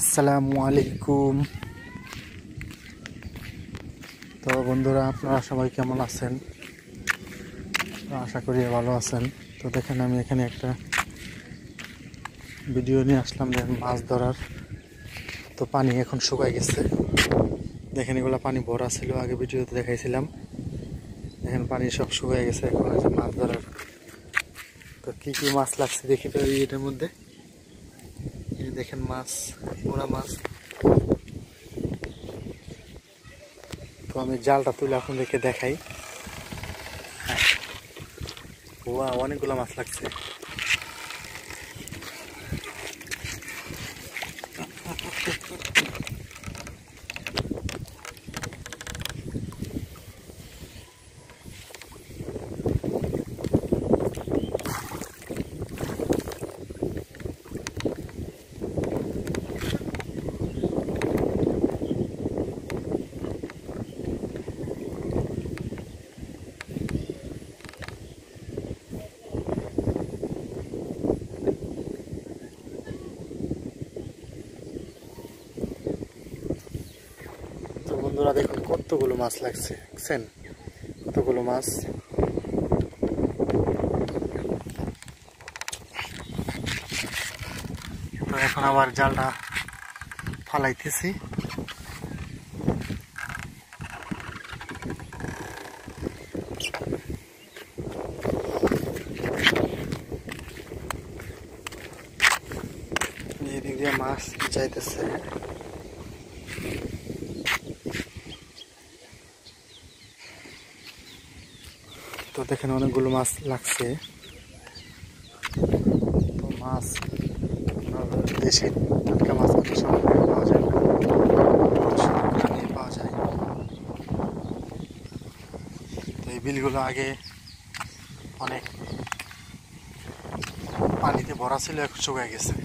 আসসালামু আলাইকুম। তো বন্ধুরা, আপনারা সবাই কেমন আছেন? আশা করি ভালো আছেন। তো দেখেন, আমি এখানে একটা ভিডিও নিয়ে আসলাম যে মাছ ধরার। তো পানি এখন শুকায় গেছে। দেখেন, এগুলো পানি ভরা ছিল, আগে ভিডিওতে দেখাইছিলাম। দেখেন পানি সব শুকায় গেছে, এখন আছে মাছ ধরার। তো কি কি মাছ লাগছে দেখি তো এটার মধ্যে। এই দেখেন মাছ, পোড়া মাছ। তো আমি জালটা তুলে আপনাদেরকে দেখাই। অনেকগুলো মাছ লাগছে। তো বন্ধুরা দেখুন কতগুলো মাছ লাগছে, দেখছেন কতগুলো মাছ। তো এখন আবার জালটা ফালাইতেছি। এদিক দিয়ে মাছ চাইতেছে। তো দেখেন অনেকগুলো মাছ লাগছে। তো মাছ দেশি টাটকা মাছ কত সময় পাওয়া যায়, পাওয়া যায়। তো এই বিলগুলো আগে অনেক পানিতে ভরা ছিল, এখন শুকায় গেছে।